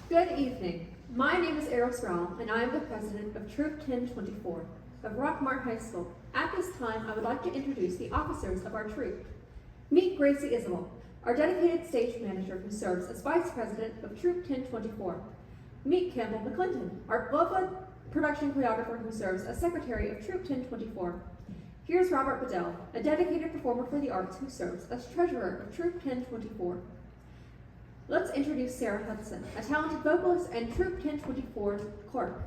Good evening. My name is Errol Sproul, and I am the president of Troop 1024 of Rockmart High School. At this time, I would like to introduce the officers of our troop. Meet Gracie Isabel, our dedicated stage manager who serves as vice president of Troop 1024. Meet Campbell McClinton, our beloved production choreographer who serves as secretary of Troop 1024. Here's Robert Bedell, a dedicated performer for the arts who serves as treasurer of Troop 1024. Let's introduce Sarah Hudson, a talented vocalist and Troop 1024 clerk.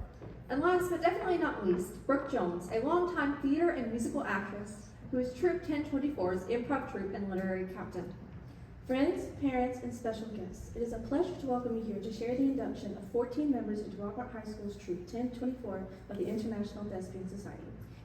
And last but definitely not least, Brooke Jones, a longtime theater and musical actress who is Troop 1024's improv troupe and literary captain. Friends, parents, and special guests, it is a pleasure to welcome you here to share the induction of 14 members into Rockmart High School's Troop 1024 of the International Thespian Society.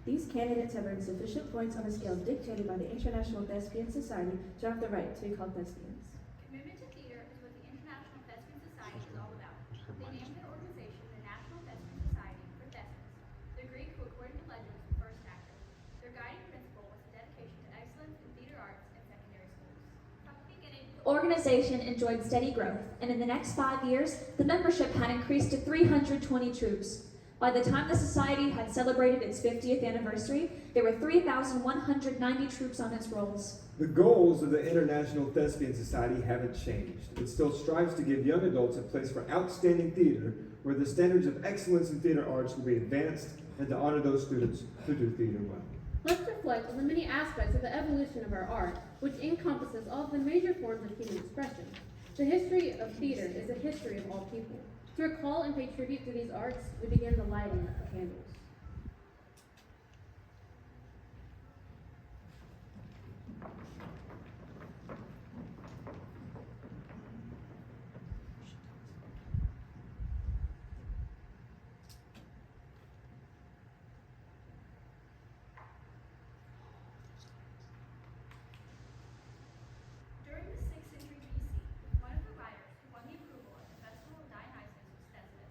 These candidates have earned sufficient points on a scale dictated by the International Thespian Society to have the right to be called thespians. Commitment to theater is what the International Thespian Society is all about. They named their organization the National Thespian Society for Thespians, the Greek who, according to legend, was the first actor. Their guiding principle was the dedication to excellence in theater arts and secondary schools. From the beginning, The organization enjoyed steady growth, and in the next 5 years, the membership had increased to 320 troops. By the time the society had celebrated its 50th anniversary, there were 3,190 troops on its rolls. The goals of the International Thespian Society haven't changed. It still strives to give young adults a place for outstanding theater, where the standards of excellence in theater arts will be advanced, and to honor those students who do theater well. Let's reflect on the many aspects of the evolution of our art, which encompasses all of the major forms of human expression. The history of theater is the history of all people. To recall and pay tribute to these arts, we begin the lighting of candles. during the 6th century BC, one of the writers who won the approval of the festival of Dionysus was Thespian.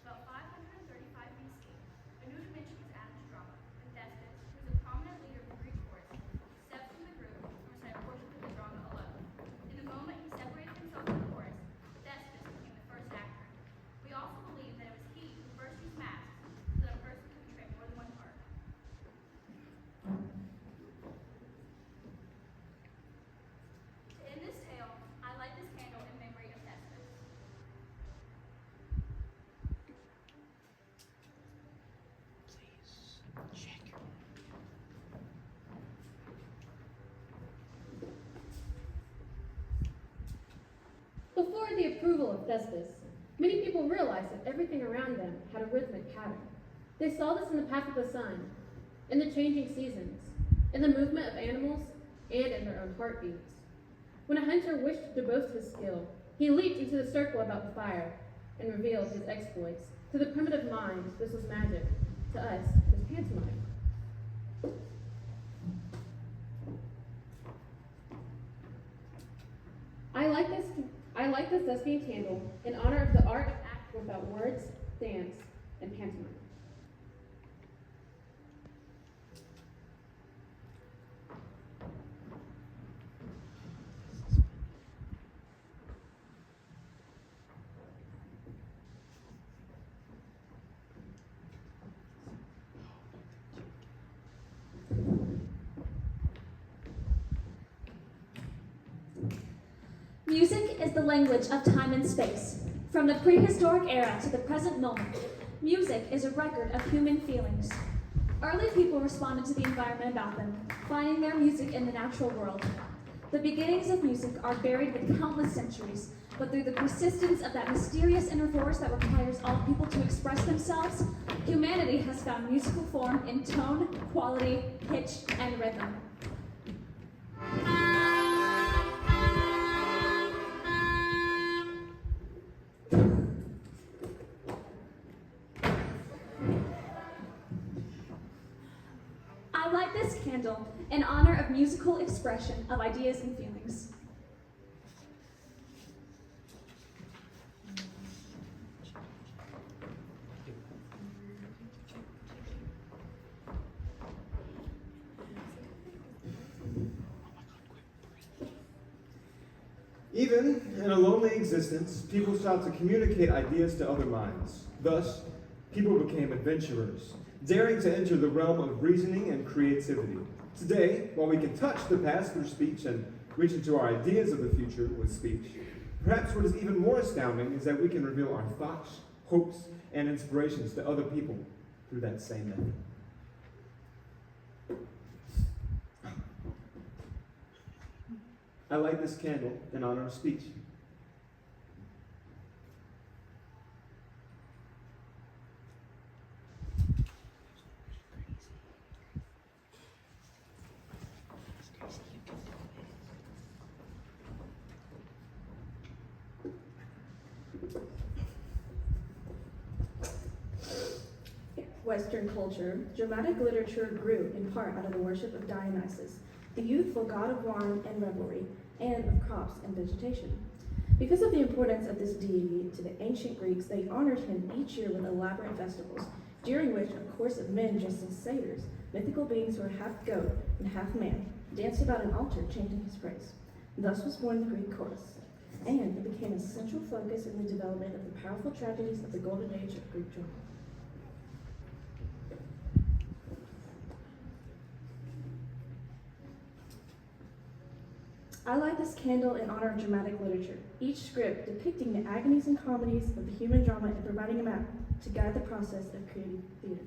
About 535 BC, a new dimension was added to drama, when Thespian, who was a prominent leader of the Greek chorus, stepped from the group and recited portions of the drama alone. In the moment he separated himself from the chorus, Thespian became the first actor. We also believe that it was he who first used masks so that a person could portray more than one part. To end this tale, I light this candle in memory of Thespian. Before the approval of Thespis, many people realized that everything around them had a rhythmic pattern. They saw this in the path of the sun, in the changing seasons, in the movement of animals, and in their own heartbeats. When a hunter wished to boast his skill, he leaped into the circle about the fire and revealed his exploits. To the primitive mind, this was magic. To us, it was pantomime. I light this Thespian candle in honor of the art of acting without words, dance, and pantomime. Music is the language of time and space. From the prehistoric era to the present moment, music is a record of human feelings. Early people responded to the environment about them, finding their music in the natural world. The beginnings of music are buried with countless centuries, but through the persistence of that mysterious inner force that requires all people to express themselves, humanity has found musical form in tone, quality, pitch, and rhythm. I light this candle in honor of musical expression of ideas and feelings. Even in a lonely existence, people sought to communicate ideas to other minds. Thus, people became adventurers, daring to enter the realm of reasoning and creativity. Today, while we can touch the past through speech and reach into our ideas of the future with speech, perhaps what is even more astounding is that we can reveal our thoughts, hopes, and inspirations to other people through that same method. I light this candle in honor of speech. Western culture, dramatic literature grew in part out of the worship of Dionysus, the youthful god of wine and revelry, and of crops and vegetation. Because of the importance of this deity to the ancient Greeks, they honored him each year with elaborate festivals, during which a chorus of men dressed as satyrs, mythical beings who were half goat and half man, danced about an altar chanting his praise. Thus was born the Greek chorus, and it became a central focus in the development of the powerful tragedies of the golden age of Greek drama. I light this candle in honor of dramatic literature, each script depicting the agonies and comedies of the human drama and providing a map to guide the process of creating theater.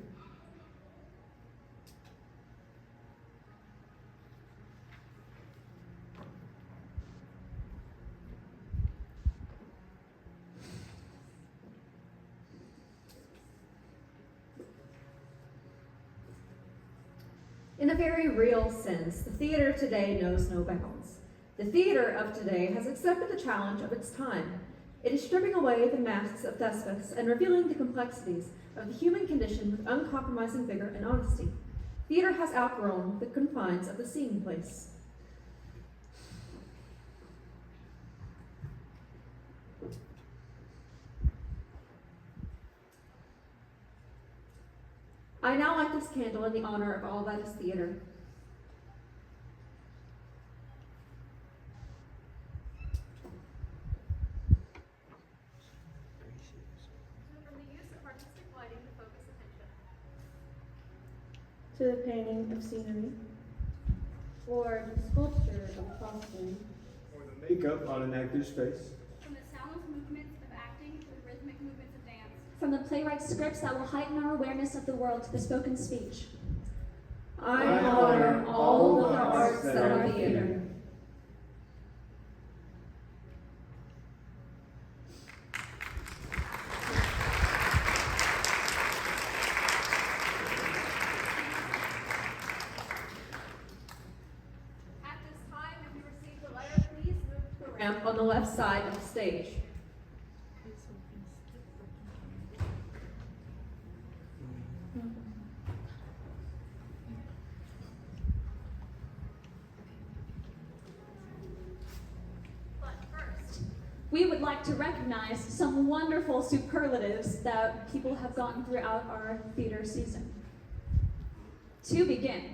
In a very real sense, the theater today knows no bounds. The theater of today has accepted the challenge of its time. It is stripping away the masks of Thespis and revealing the complexities of the human condition with uncompromising vigor and honesty. Theater has outgrown the confines of the seeing place. I now light this candle in the honor of all that is theater. From the use of artistic lighting to focus attention. To the painting of scenery, Or the sculpture of costume. Or the makeup on an actor's face. From the soundless movements of acting to the rhythmic movements of dance. From the playwright's scripts that will heighten our awareness of the world to the spoken speech. I honor all the arts that are theater. At this time, if you received a letter, please move to the ramp on the left side of the stage. But first, We would like to recognize some wonderful superlatives that people have gotten throughout our theater season. To begin,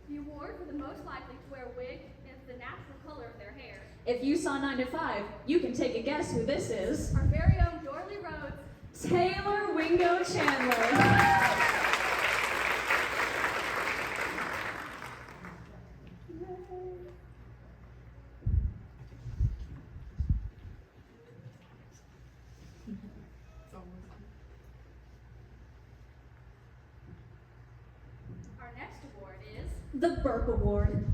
the award for the most likely to wear a wig is the natural color of their hair. if you saw 9 to 5, you can take a guess who this is. Our very own Dorley Rhodes. Taylor Wingo Chandler. Our next award is, The Burp Award.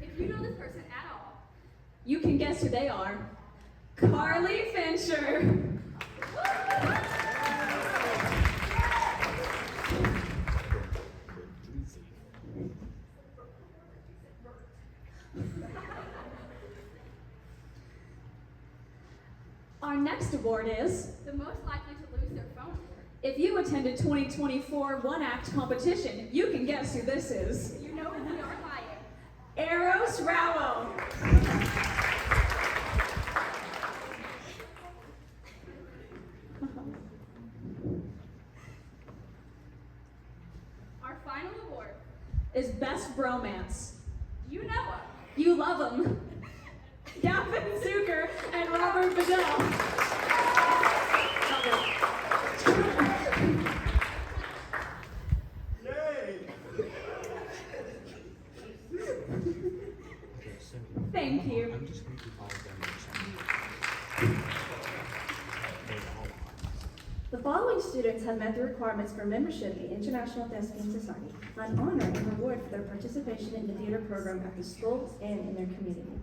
if you know this person at all, You can guess who they are. Carly Fincher. Our next award is, the most likely to lose their phone. if you attended 2024 one-act competition, you can guess who this is. You know we are lying. Eros Rao. Our final award, Is Best Bromance. you know him. You love him. Gavin Zucker and Robert Bedell. Thank you. I'm just going to keep all of them. The following students have met the requirements for membership in the International Thespian Society, an honor and reward for their participation in the theater program at the school and in their community.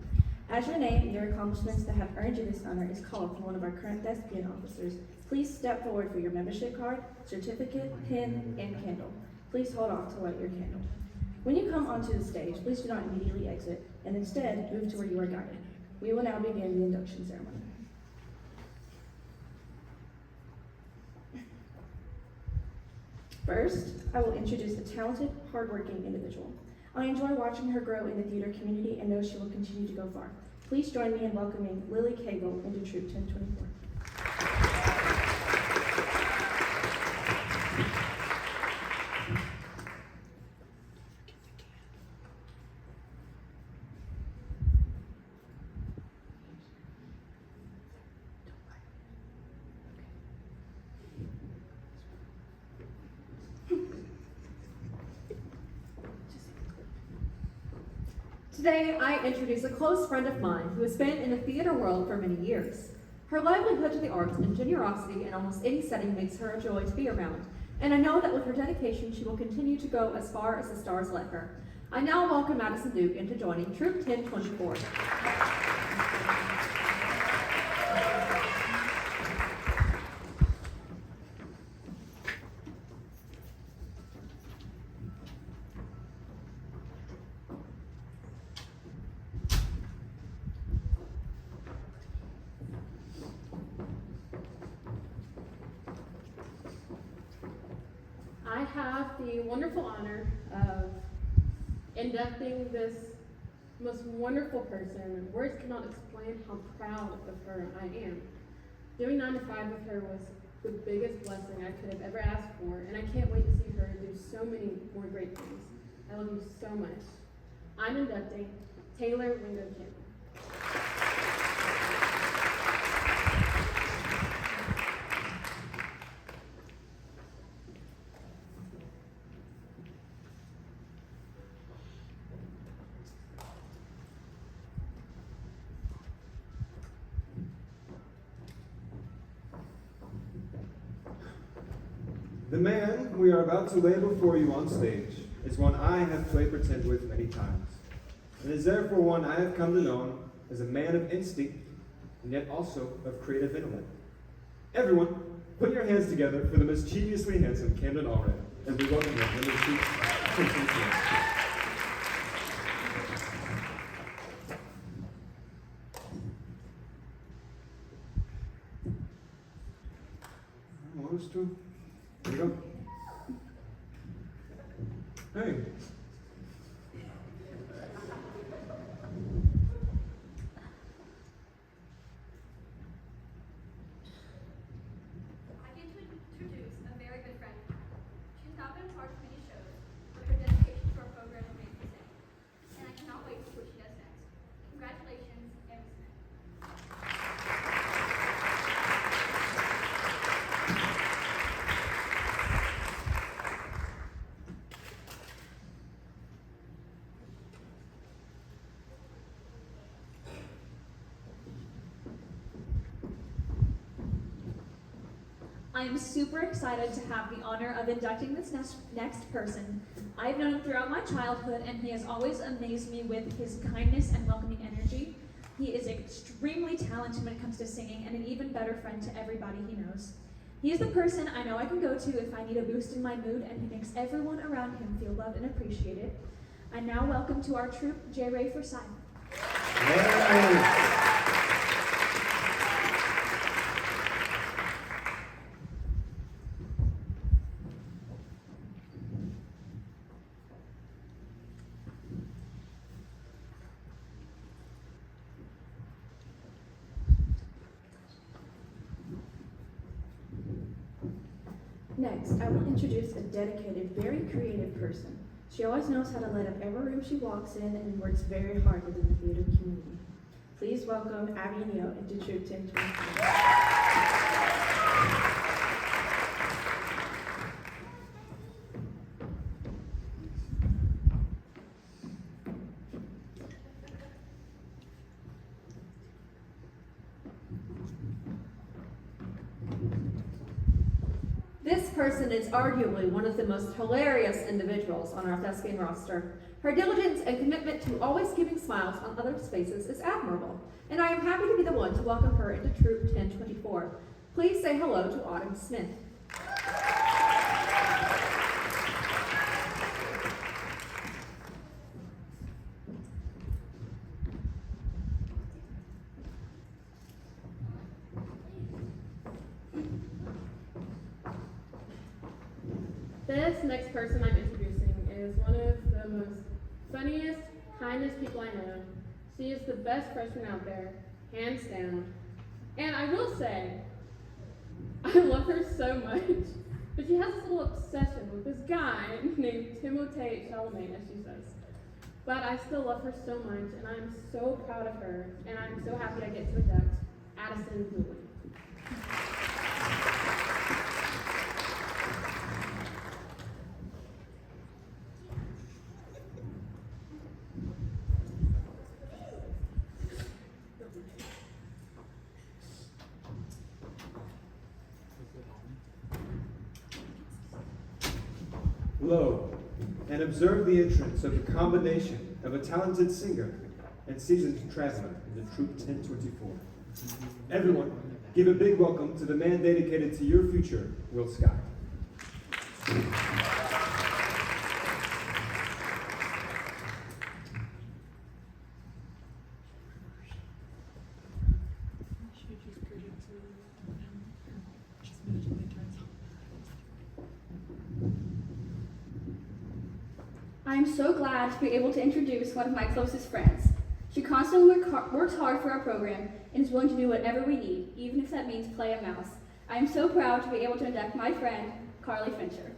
As your name and your accomplishments that have earned you this honor is called from one of our current Thespian officers, please step forward for your membership card, certificate, pin, and candle. Please hold off to light your candle. When you come onto the stage, please do not immediately exit, and instead move to where you are guided. We will now begin the induction ceremony. First, I will introduce a talented, hardworking individual. I enjoy watching her grow in the theater community and know she will continue to go far. Please join me in welcoming Lily Cagle into Troop 1024. Today, I introduce a close friend of mine who has been in the theater world for many years. Her livelihood to the arts and generosity in almost any setting makes her a joy to be around, and I know that with her dedication, she will continue to go as far as the stars let her. I now welcome Madison Duke into joining Troop 1024. I have the wonderful honor of inducting this most wonderful person. Words cannot explain how proud of her I am. Doing 9 to 5 with her was the biggest blessing I could have ever asked for, and I can't wait to see her do so many more great things. I love you so much. I'm inducting Taylor Wingo Campbell. The man we are about to lay before you on stage is one I have played pretend with many times, and is therefore one I have come to know as a man of instinct, and yet also of creative intellect. Everyone, put your hands together for the mischievously handsome Camden Allred, as we welcome him into Troop 1024. True. Here you go. Hey. I get to introduce a very good friend of mine. She's not been a part of many shows, but her dedication to our program remains the same. And I cannot wait to see what she does next. Congratulations, Amy Smith. I am super excited to have the honor of inducting this next person. I've known him throughout my childhood, and he has always amazed me with his kindness and welcoming energy. He is extremely talented when it comes to singing, and an even better friend to everybody he knows. He is the person I know I can go to if I need a boost in my mood, and he makes everyone around him feel loved and appreciated. I now welcome to our troupe, J. Ray Forsyth. Hey. Next, I will introduce a dedicated, very creative person. She always knows how to light up every room she walks in and works very hard within the theater community. Please welcome Abby Neal into Troop 1024. This person is arguably one of the most hilarious individuals on our Thespian roster. Her diligence and commitment to always giving smiles on others' faces is admirable, and I am happy to be the one to welcome her into Troop 1024. Please say hello to Autumn Smith. This next person I'm introducing is one of the most funniest, kindest people I know. She is the best freshman out there, hands down. And I will say, I love her so much, but she has this little obsession with this guy named Timothée Chalamet, as she says. But I still love her so much, and I'm so proud of her, and I'm so happy I get to induct Addison Dooley. Lo, and observe the entrance of the combination of a talented singer and seasoned traveler into Troop 1024. Everyone, give a big welcome to the man dedicated to your future, Will Scott. I am so glad to be able to introduce one of my closest friends. She constantly works hard for our program and is willing to do whatever we need, even if that means play a mouse. I am so proud to be able to induct my friend, Carly Fincher.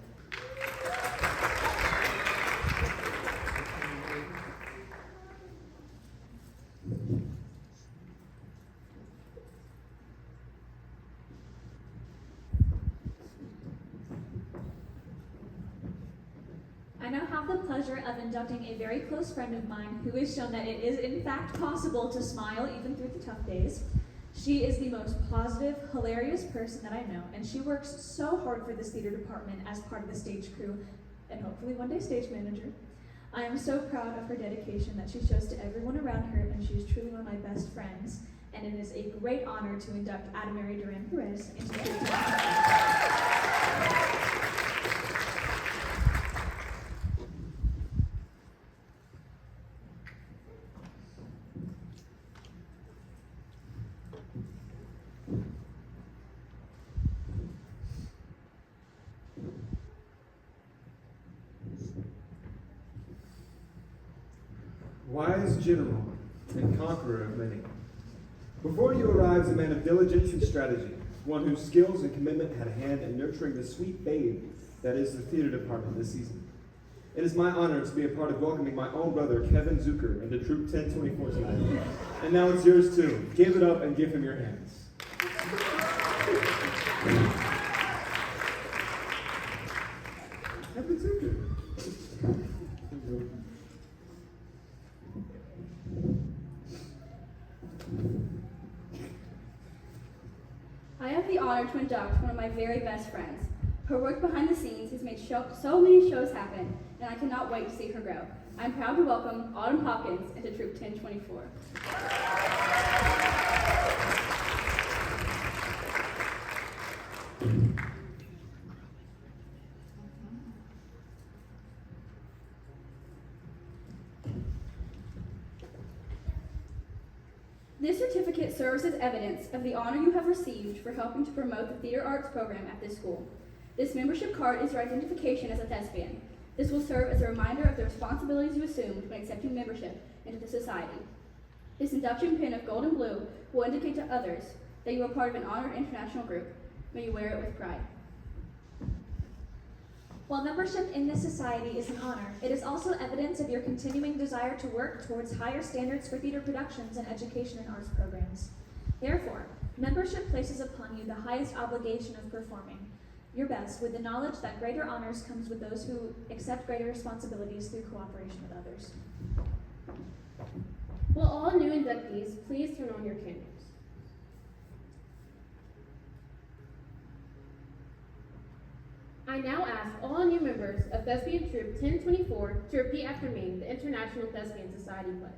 I now have the pleasure of inducting a very close friend of mine who has shown that it is in fact possible to smile even through the tough days. She is the most positive, hilarious person that I know, and she works so hard for this theater department as part of the stage crew, and hopefully one day stage manager. I am so proud of her dedication that she shows to everyone around her, and she is truly one of my best friends, and it is a great honor to induct Adamari Duran Perez into the Wise general and conqueror of many. Before you arrives a man of diligence and strategy, one whose skills and commitment had a hand in nurturing the sweet babe that is the theater department this season. It is my honor to be a part of welcoming my own brother, Kevin Zucker, into Troop 1024 tonight. And now it's yours too. Give it up and give him your hands. Kevin Zucker. I have the honor to induct one of my very best friends. Her work behind the scenes has made so many shows happen, and I cannot wait to see her grow. I'm proud to welcome Autumn Hawkins into Troop 1024. This certificate serves as evidence of the honor you have received for helping to promote the theater arts program at this school. This membership card is your identification as a thespian. This will serve as a reminder of the responsibilities you assumed when accepting membership into the society. This induction pin of gold and blue will indicate to others that you are part of an honored international group. May you wear it with pride. While membership in this society is an honor, it is also evidence of your continuing desire to work towards higher standards for theater productions and education and arts programs. Therefore, membership places upon you the highest obligation of performing your best with the knowledge that greater honors comes with those who accept greater responsibilities through cooperation with others. Will all new inductees please turn on your candles? I now ask all new members of Thespian Troop 1024 to repeat after me the International Thespian Society Pledge.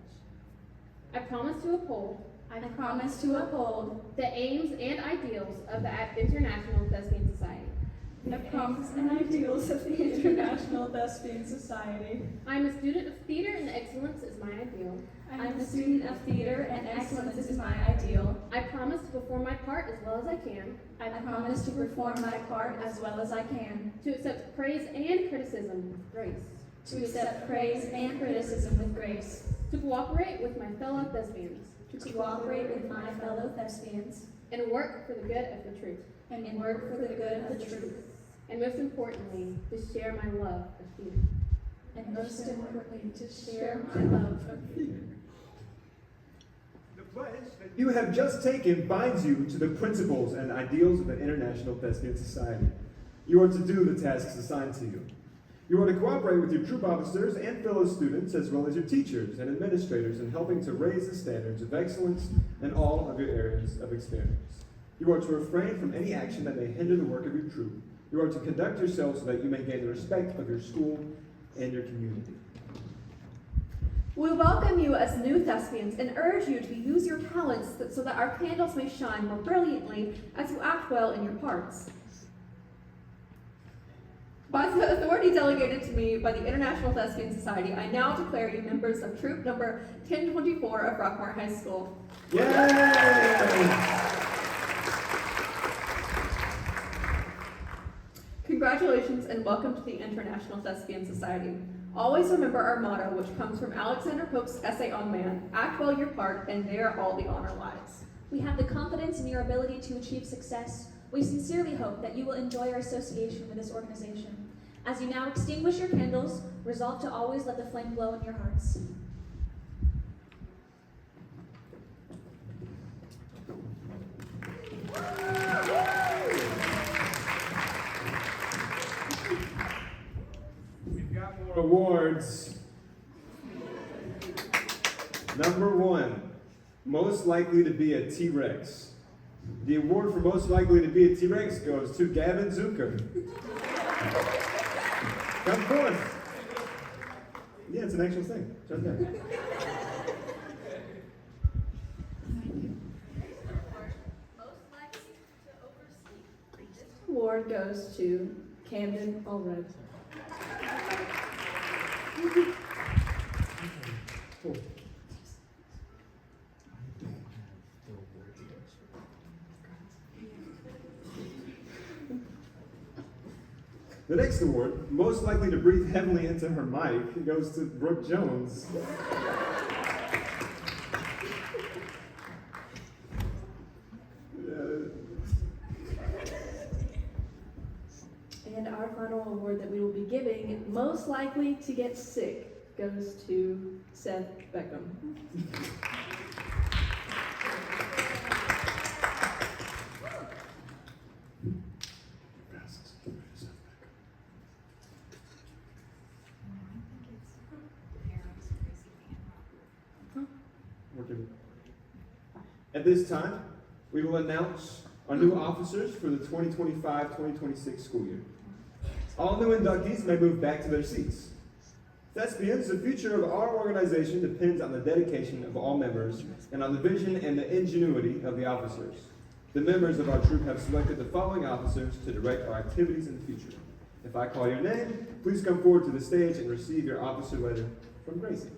I promise to uphold the aims and ideals of the International Thespian Society. promise and ideals of the International Thespian Society. I am a student of theater and excellence is my ideal. I'm a student of theater and excellence is my ideal. I promise to perform my part as well as I can, I promise to perform my part as well as I can. to accept praise and criticism with grace, To accept praise and criticism with grace. to cooperate with my fellow thespians, To cooperate with my fellow thespians. and work for the good of the truth, And work for the good of the truth. and most importantly, to share my love of theater. And most importantly, to share my love of theater. The pledge that you have just taken binds you to the principles and ideals of the International Thespian Society. You are to do the tasks assigned to you. You are to cooperate with your troop officers and fellow students, as well as your teachers and administrators, in helping to raise the standards of excellence in all of your areas of experience. You are to refrain from any action that may hinder the work of your troop. You are to conduct yourselves so that you may gain the respect of your school and your community. We welcome you as new thespians and urge you to use your talents so that our candles may shine more brilliantly as you act well in your parts. By the authority delegated to me by the International Thespian Society, I now declare you members of troop number 1024 of Rockmart High School. Yay! Congratulations and welcome to the International Thespian Society. Always remember our motto, which comes from Alexander Pope's essay on man, act well your part, and there all the honor lies. We have the confidence in your ability to achieve success. We sincerely hope that you will enjoy our association with this organization. As you now extinguish your candles, resolve to always let the flame glow in your hearts. We've got more awards. Number 1, most likely to be a T-Rex. The award for most likely to be a T-Rex goes to Gavin Zucker. Come forth. Yeah, it's an actual thing. It's right there. Award goes to Camden Allred. Cool. The next award, most likely to breathe heavily into her mic, goes to Brooke Jones. And our final award that we will be giving, most likely to get sick, goes to Seth Beckham. At this time, we will announce our new officers for the 2025-2026 school year. All new inductees may move back to their seats. Thespians, the future of our organization depends on the dedication of all members and on the vision and the ingenuity of the officers. The members of our troop have selected the following officers to direct our activities in the future. If I call your name, please come forward to the stage and receive your officer letter from Gracie.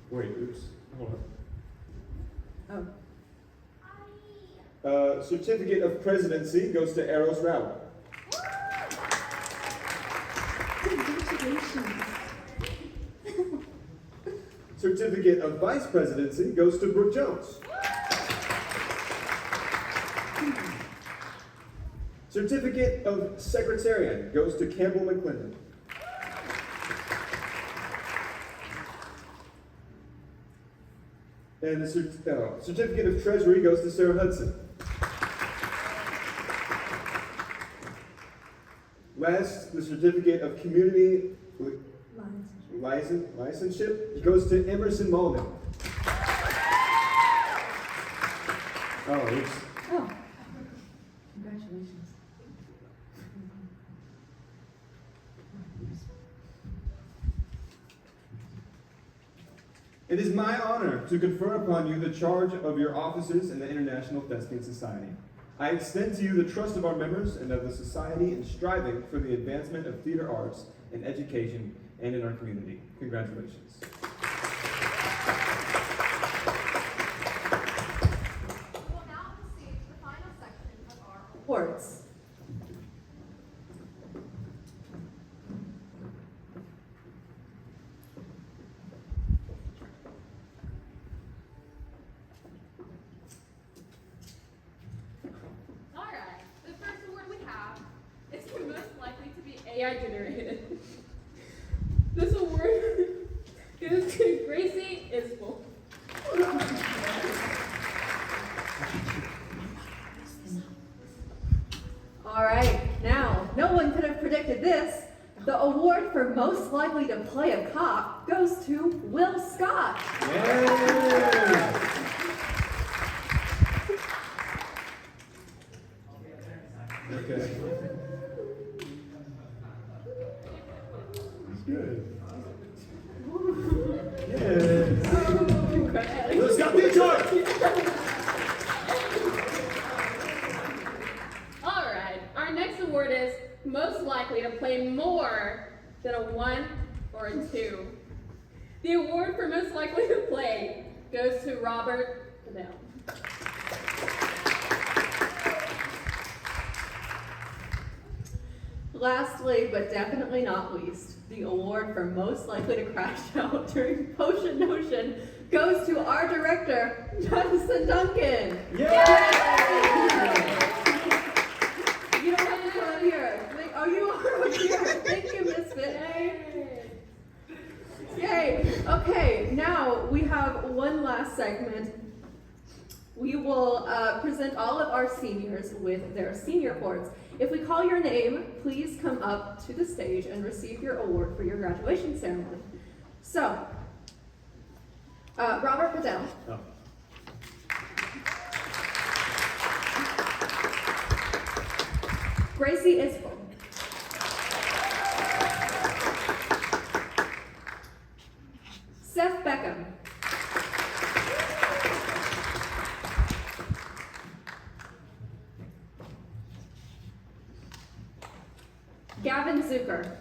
Wait, oops, hold on. Oh. Certificate of Presidency goes to Eros Rauer. Congratulations. Certificate of Vice Presidency goes to Brooke Jones. Certificate of Secretariat goes to Campbell McClendon. And the Certificate of Treasury goes to Sarah Hudson. Last, the Certificate of Community Licenseship goes to Emerson Malden. Oh, oops. Oh, congratulations. It is my honor to confer upon you the charge of your offices in the International Thespian Society. I extend to you the trust of our members and of the Society in striving for the advancement of theater arts in education and in our community. Congratulations. We will now proceed to the final section of our Awards. All right, the first award we have is the most likely to be AI generated. This award goes to Gracie Isbell. All right, now, no one could have predicted this. The award for most likely to play a cop goes to Will Scott. Yeah. Okay. That's good. Yeah. Will Scott, be in charge. All right, our next award is most likely to play more than a 1 or a 2. The award for most likely to play goes to Robert Fidel. Lastly, but definitely not least, the award for most likely to crash out during Potion Notion goes to our director, Madison Duncan. Yeah. You don't have to come up here. Oh, you are up here. Thank you, Misfit. Yay. Okay, now we have one last segment. We will present all of our seniors with their senior awards. If we call your name, please come up to the stage and receive your award for your graduation ceremony. So, Robert Fidel. Oh. Gracie Isbell. Seth Beckham. Gavin Zucker.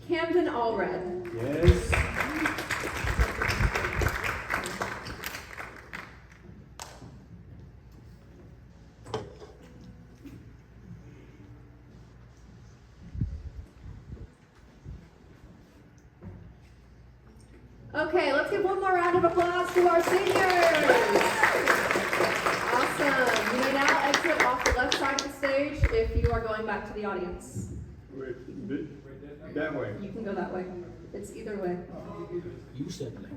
Camden Allred. Yes. Okay, let's give one more round of applause to our seniors. Awesome. You may now exit off the left side of the stage if you are going back to the audience. Wait, that way. You can go that way. It's either way. You said that.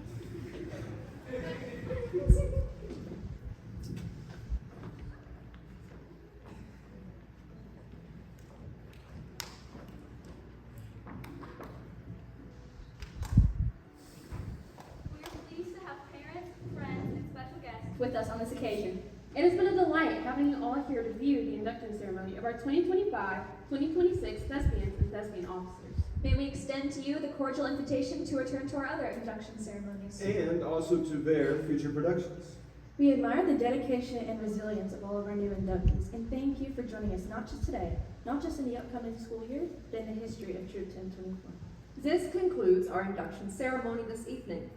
We are pleased to have parents, friends, and special guests with us on this occasion. It has been a delight having you all here to view the induction ceremony of our 2025-2026 Thespians and Thespian Officers. May we extend to you the cordial invitation to return to our other induction ceremonies. And also to their future productions. We admire the dedication and resilience of all of our new inductees, and thank you for joining us not just today, not just in the upcoming school year, but in the history of Troop 1024. This concludes our induction ceremony this evening.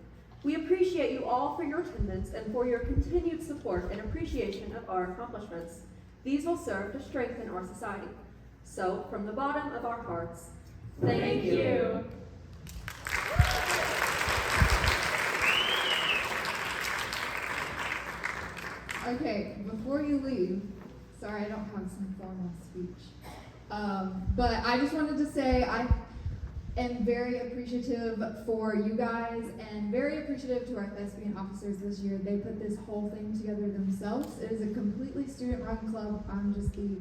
We appreciate you all for your attendance and for your continued support and appreciation of our accomplishments. These will serve to strengthen our society. So, from the bottom of our hearts, Thank you. Okay, before you leave, sorry I don't have some formal speech, but I just wanted to say I am very appreciative for you guys and very appreciative to our Thespian officers this year. They put this whole thing together themselves. It is a completely student-run club. I'm just the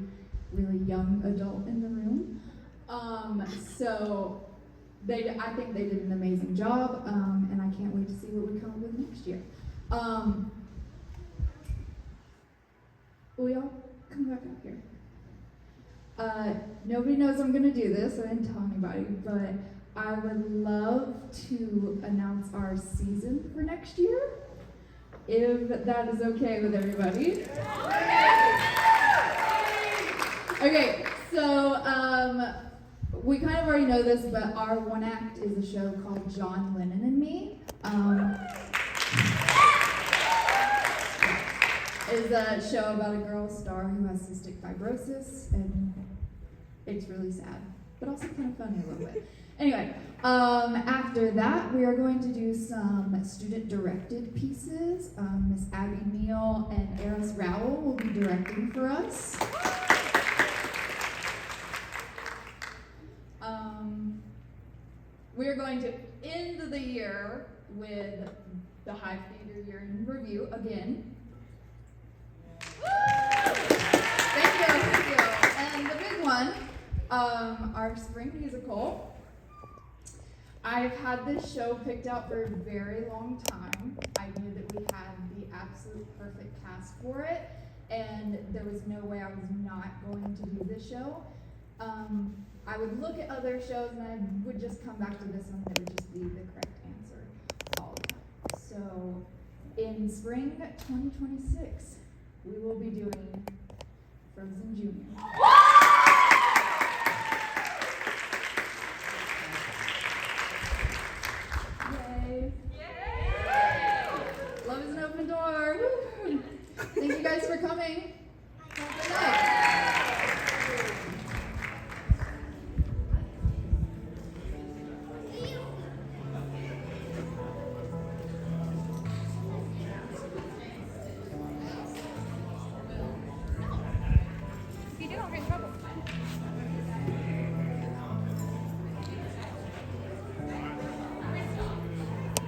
really young adult in the room. So I think they did an amazing job, and I can't wait to see what we come up with next year. Will y'all come back up here? Nobody knows I'm gonna do this, so I didn't tell anybody, but I would love to announce our season for next year, if that is okay with everybody. Okay, so we kind of already know this, but our one act is a show called John Lennon and Me. Is a show about a girl star who has cystic fibrosis, and it's really sad, but also kind of funny a little bit. Anyway, after that, we are going to do some student-directed pieces. Miss Abby Neal and Eros Rowell will be directing for us. We are going to end the year with the Hive Theatre Year in Review again. Thank you. And the big one, our spring musical. I've had this show picked out for a very long time. I knew that we had the absolute perfect cast for it, and there was no way I was not going to do this show. I would look at other shows and I would just come back to this one that would just be the correct answer all the time. So in spring 2026, we will be doing Frozen Junior. Yay! Yay! Love is an open door. Woo! Thank you guys for coming. Have a good night. If you do, I'll get in trouble.